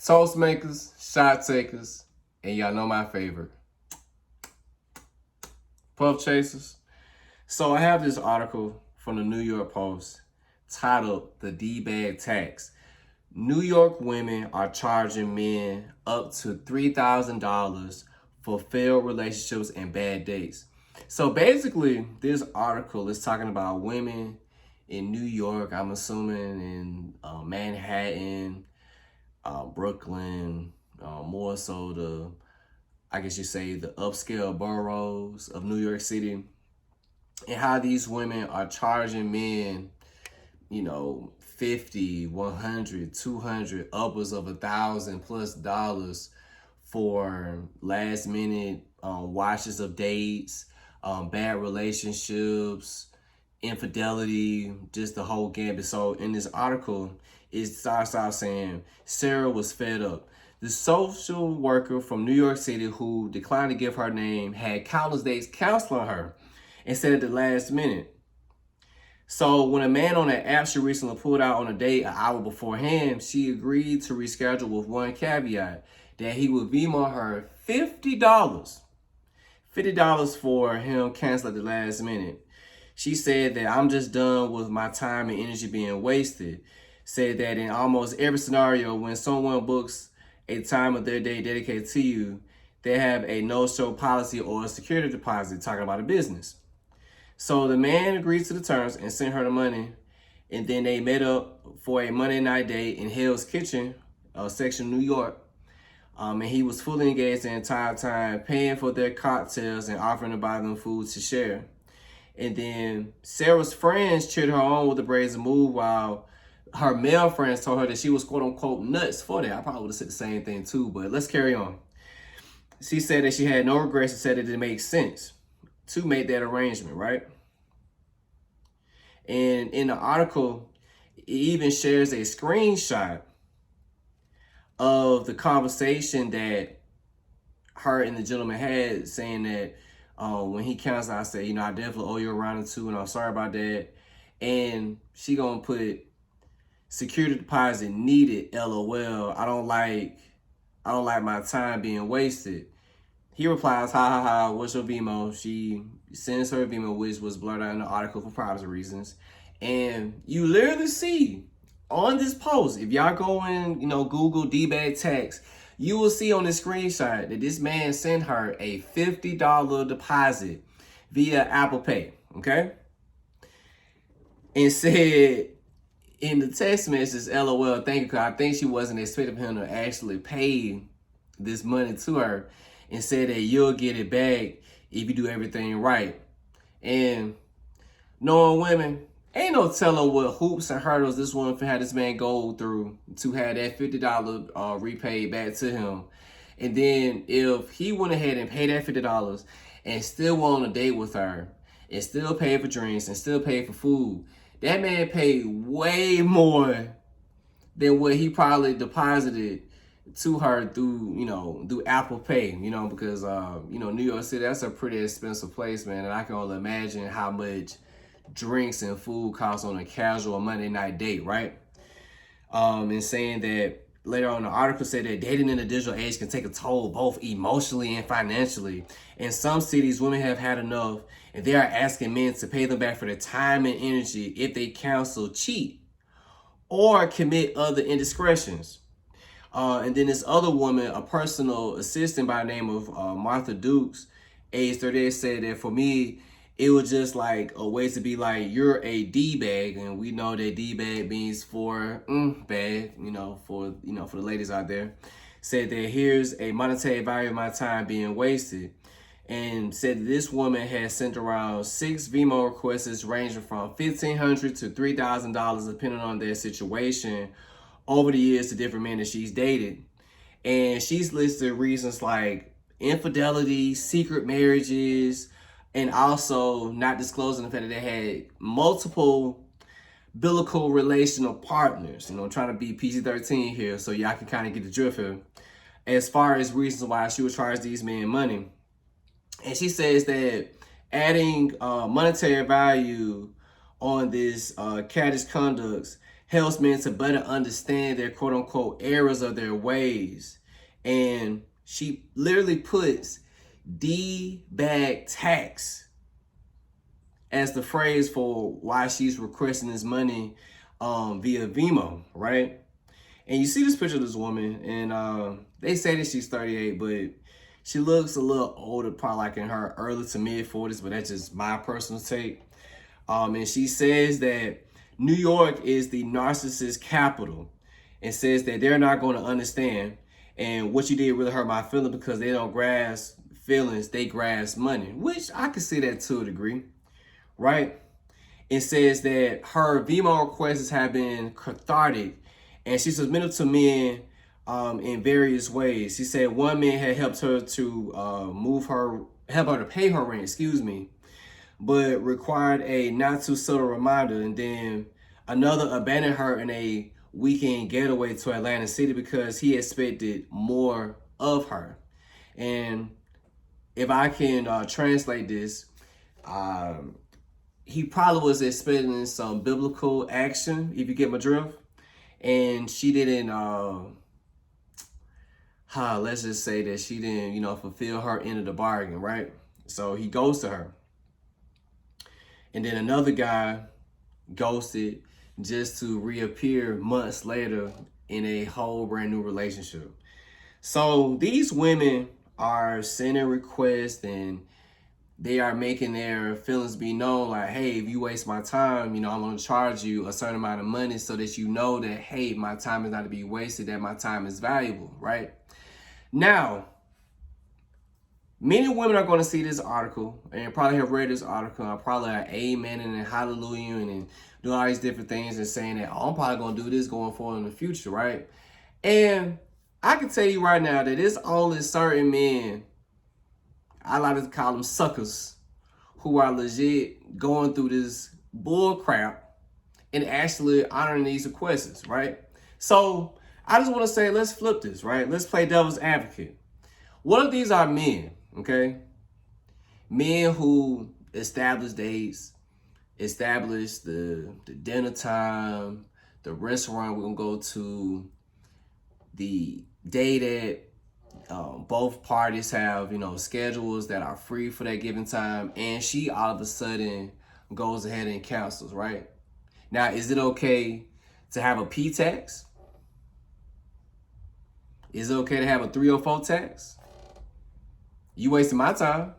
Toast makers, shot takers, and y'all know my favorite, puff chasers. So I have this article from the New York Post titled "The D-Bag Tax." New York women are charging men up to $3,000 for failed relationships and bad dates. So basically, this article is talking about women in New York, I'm assuming in Manhattan, Brooklyn, more so I guess you say, the upscale boroughs of New York City, and how these women are charging men, 50, 100, 200, upwards of $1,000+ for last minute watches of dates, bad relationships, infidelity, just the whole gambit. So in this article, it starts out saying Sarah was fed up. The social worker from New York City who declined to give her name had countless dates counseling her and said at the last minute. So when a man on an app she recently pulled out on a date an hour beforehand, she agreed to reschedule with one caveat, that he would Venmo her $50. $50 for him cancel at the last minute. She said that I'm just done with my time and energy being wasted. Said that in almost every scenario, when someone books a time of their day dedicated to you, they have a no-show policy or a security deposit, talking about a business. So the man agreed to the terms and sent her the money, and then they met up for a Monday night date in Hell's Kitchen, section New York. And he was fully engaged the entire time, paying for their cocktails and offering to buy them food to share. And then Sarah's friends cheered her on with a brazen move, while her male friends told her that she was quote unquote nuts for that. I probably would have said the same thing too, but let's carry on. She said that she had no regrets and said that it makes sense to make that arrangement, right? And in the article, it even shares a screenshot of the conversation that her and the gentleman had, saying that when he counts, I said, I definitely owe you a round or two, and I'm sorry about that. And she gonna put security deposit needed, LOL. I don't like my time being wasted. He replies, ha ha ha, what's your Vimo? She sends her Vimo, which was blurred out in the article for privacy reasons. And you literally see on this post, if y'all go in, Google D-Bag Tax, you will see on the screenshot that this man sent her a $50 deposit via Apple Pay, okay? And said in the text message, LOL, thank you, because I think she wasn't expecting him to actually pay this money to her, and said that you'll get it back if you do everything right. And knowing women, ain't no telling what hoops and hurdles this woman had this man go through to have that $50 repaid back to him. And then if he went ahead and paid that $50 and still went on a date with her, and still paid for drinks, and still paid for food, that man paid way more than what he probably deposited to her through Apple Pay, because New York City, that's a pretty expensive place, man. And I can only imagine how much drinks and food cost on a casual Monday night date, right? And saying that later on, the article said that dating in the digital age can take a toll both emotionally and financially. In some cities, women have had enough, and they are asking men to pay them back for their time and energy if they counsel, cheat, or commit other indiscretions. And then this other woman, a personal assistant by the name of Martha Dukes, age 38, said that for me, it was just like a way to be like, you're a D-bag, and we know that D-bag means for bag, for the ladies out there. Said that here's a monetary value of my time being wasted, and said that this woman has sent around 6 Vimo requests ranging from $1,500 to $3,000 depending on their situation over the years to different men that she's dated. And she's listed reasons like infidelity, secret marriages, and also not disclosing the fact that they had multiple biblical relational partners. Trying to be PG-13 here so y'all can kind of get the drift here. As far as reasons why she would charge these men money. And she says that adding monetary value on this caddish conducts helps men to better understand their quote unquote errors of their ways. And she literally puts D-bag tax as the phrase for why she's requesting this money via Vimo, right? And you see this picture of this woman, and they say that she's 38, but she looks a little older, probably like in her early to mid 40s, but that's just my personal take. And she says that New York is the narcissist capital, and says that they're not going to understand. And what you did really hurt my feelings because they don't grasp feelings, they grasp money, which I can see that to a degree, right? It says that her Vimo requests have been cathartic, and she submitted to men in various ways. She said one man had helped her to help her to pay her rent, but required a not too subtle reminder. And then another abandoned her in a weekend getaway to Atlantic City because he expected more of her. And if I can translate this, he probably was expecting some biblical action, if you get my drift. And she didn't, let's just say that she didn't, fulfill her end of the bargain, right? So he goes to her. And then another guy ghosted just to reappear months later in a whole brand new relationship. So these women are sending requests and they are making their feelings be known, like, hey, if you waste my time, I'm going to charge you a certain amount of money so that you know that, hey, my time is not to be wasted, that my time is valuable, right? Now, many women are going to see this article and probably have read this article and probably are amen and hallelujah and do all these different things and saying that, oh, I'm probably going to do this going forward in the future, right? And I can tell you right now that it's only certain men, I like to call them suckers, who are legit going through this bull crap and actually honoring these requests, right? So I just want to say, let's flip this, right? Let's play devil's advocate. What if these are men, okay? Men who establish dates, establish the dinner time, the restaurant we're going to go to, the day that both parties have, schedules that are free for that given time, and she all of a sudden goes ahead and cancels, right? Now, is it okay to have a P tax? Is it okay to have a 304 tax? You wasting my time.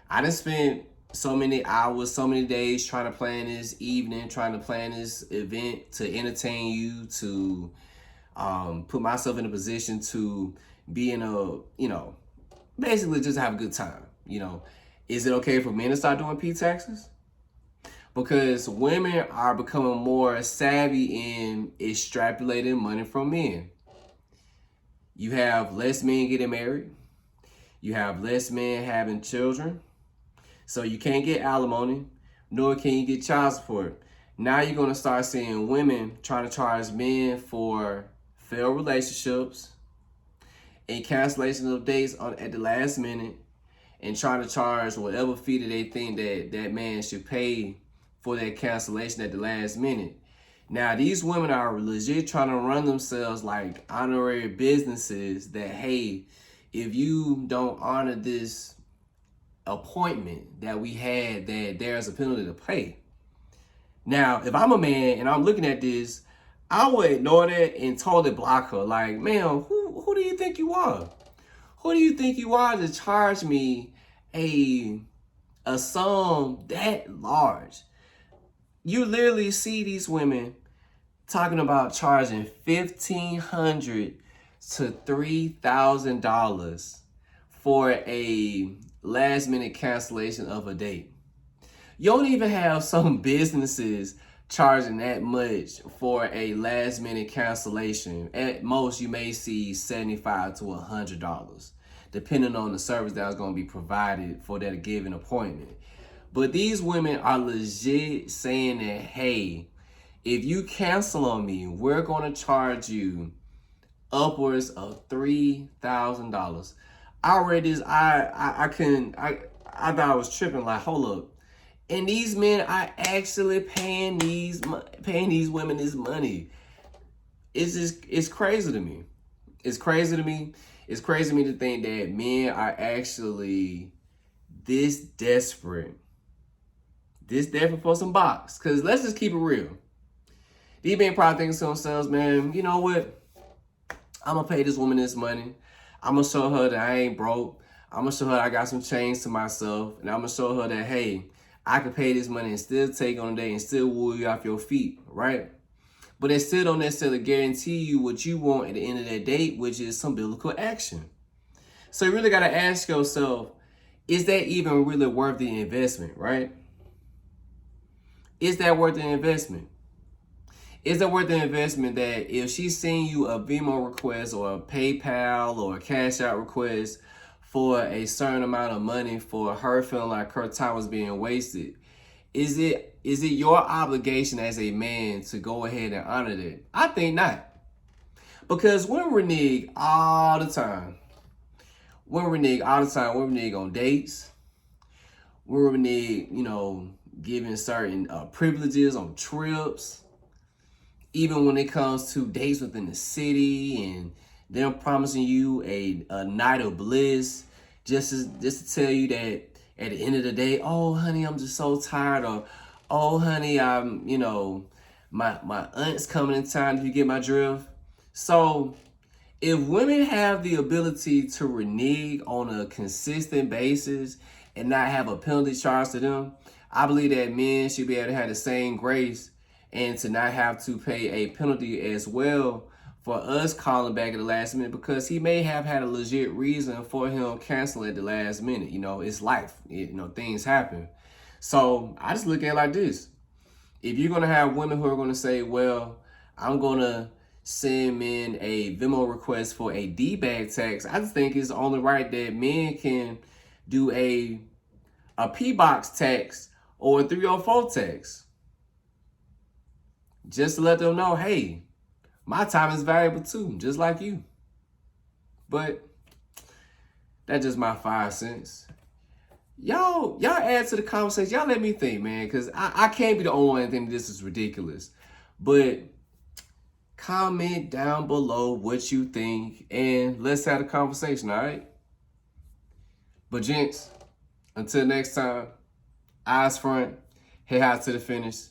I done spent so many hours, so many days trying to plan this evening, trying to plan this event to entertain you, to put myself in a position to be in a, basically just have a good time. Is it okay for men to start doing P taxes? Because women are becoming more savvy in extrapolating money from men. You have less men getting married. You have less men having children. So you can't get alimony, nor can you get child support. Now you're going to start seeing women trying to charge men for failed relationships and cancellation of dates at the last minute, and trying to charge whatever fee that they think that man should pay for that cancellation at the last minute. Now, these women are legit trying to run themselves like honorary businesses that, hey, if you don't honor this appointment that we had, that there's a penalty to pay. Now, if I'm a man and I'm looking at this, I would ignore that and totally block her. Like, man, who do you think you are? Who do you think you are to charge me a sum that large? You literally see these women talking about charging $1,500 to $3,000 for a last minute cancellation of a date. You don't even have some businesses charging that much for a last minute cancellation. At most, you may see $75 to $100, depending on the service that is going to be provided for that given appointment. But these women are legit saying that, hey, if you cancel on me, we're going to charge you upwards of $3,000. I read this, I thought I was tripping, like, hold up. And these men are actually paying these women this money. It's crazy to me. It's crazy to me. It's crazy to me to think that men are actually this desperate for some box. Cause let's just keep it real. These men probably thinking to themselves, man, you know what? I'm gonna pay this woman this money. I'm gonna show her that I ain't broke. I'm gonna show her I got some change to myself. And I'm gonna show her that, hey, I can pay this money and still take on a day and still woo you off your feet, right? But they still don't necessarily guarantee you what you want at the end of that date, which is some biblical action. So you really got to ask yourself, is that even really worth the investment, right? Is that worth the investment? Is it worth the investment that if she's sending you a Venmo request or a PayPal or a Cash Out request for a certain amount of money for her feeling like her time was being wasted, is it your obligation as a man to go ahead and honor that? I think not. Because women renege all the time. Women renege all the time. Women renege on dates. Women renege, giving certain privileges on trips. Even when it comes to dates within the city and them promising you a night of bliss, just to tell you that at the end of the day, oh honey, I'm just so tired, or oh honey, I'm my aunt's coming in town, if you get my drift. So if women have the ability to renege on a consistent basis and not have a penalty charged to them, I believe that men should be able to have the same grace and to not have to pay a penalty as well for us calling back at the last minute, because he may have had a legit reason for him canceling at the last minute. It's life. Things happen. So I just look at it like this. If you're going to have women who are going to say, well, I'm going to send men a Venmo request for a D-bag tax, I just think it's only right that men can do a P-box tax or a 304 tax. Just to let them know, hey, my time is valuable too, just like you. But that's just my 5 cents. Y'all add to the conversation. Y'all let me think, man, because I can't be the only one thinking this is ridiculous. But comment down below what you think, and let's have a conversation, all right? But gents, until next time, eyes front, head out to the finish,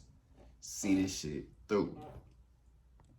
see this shit through.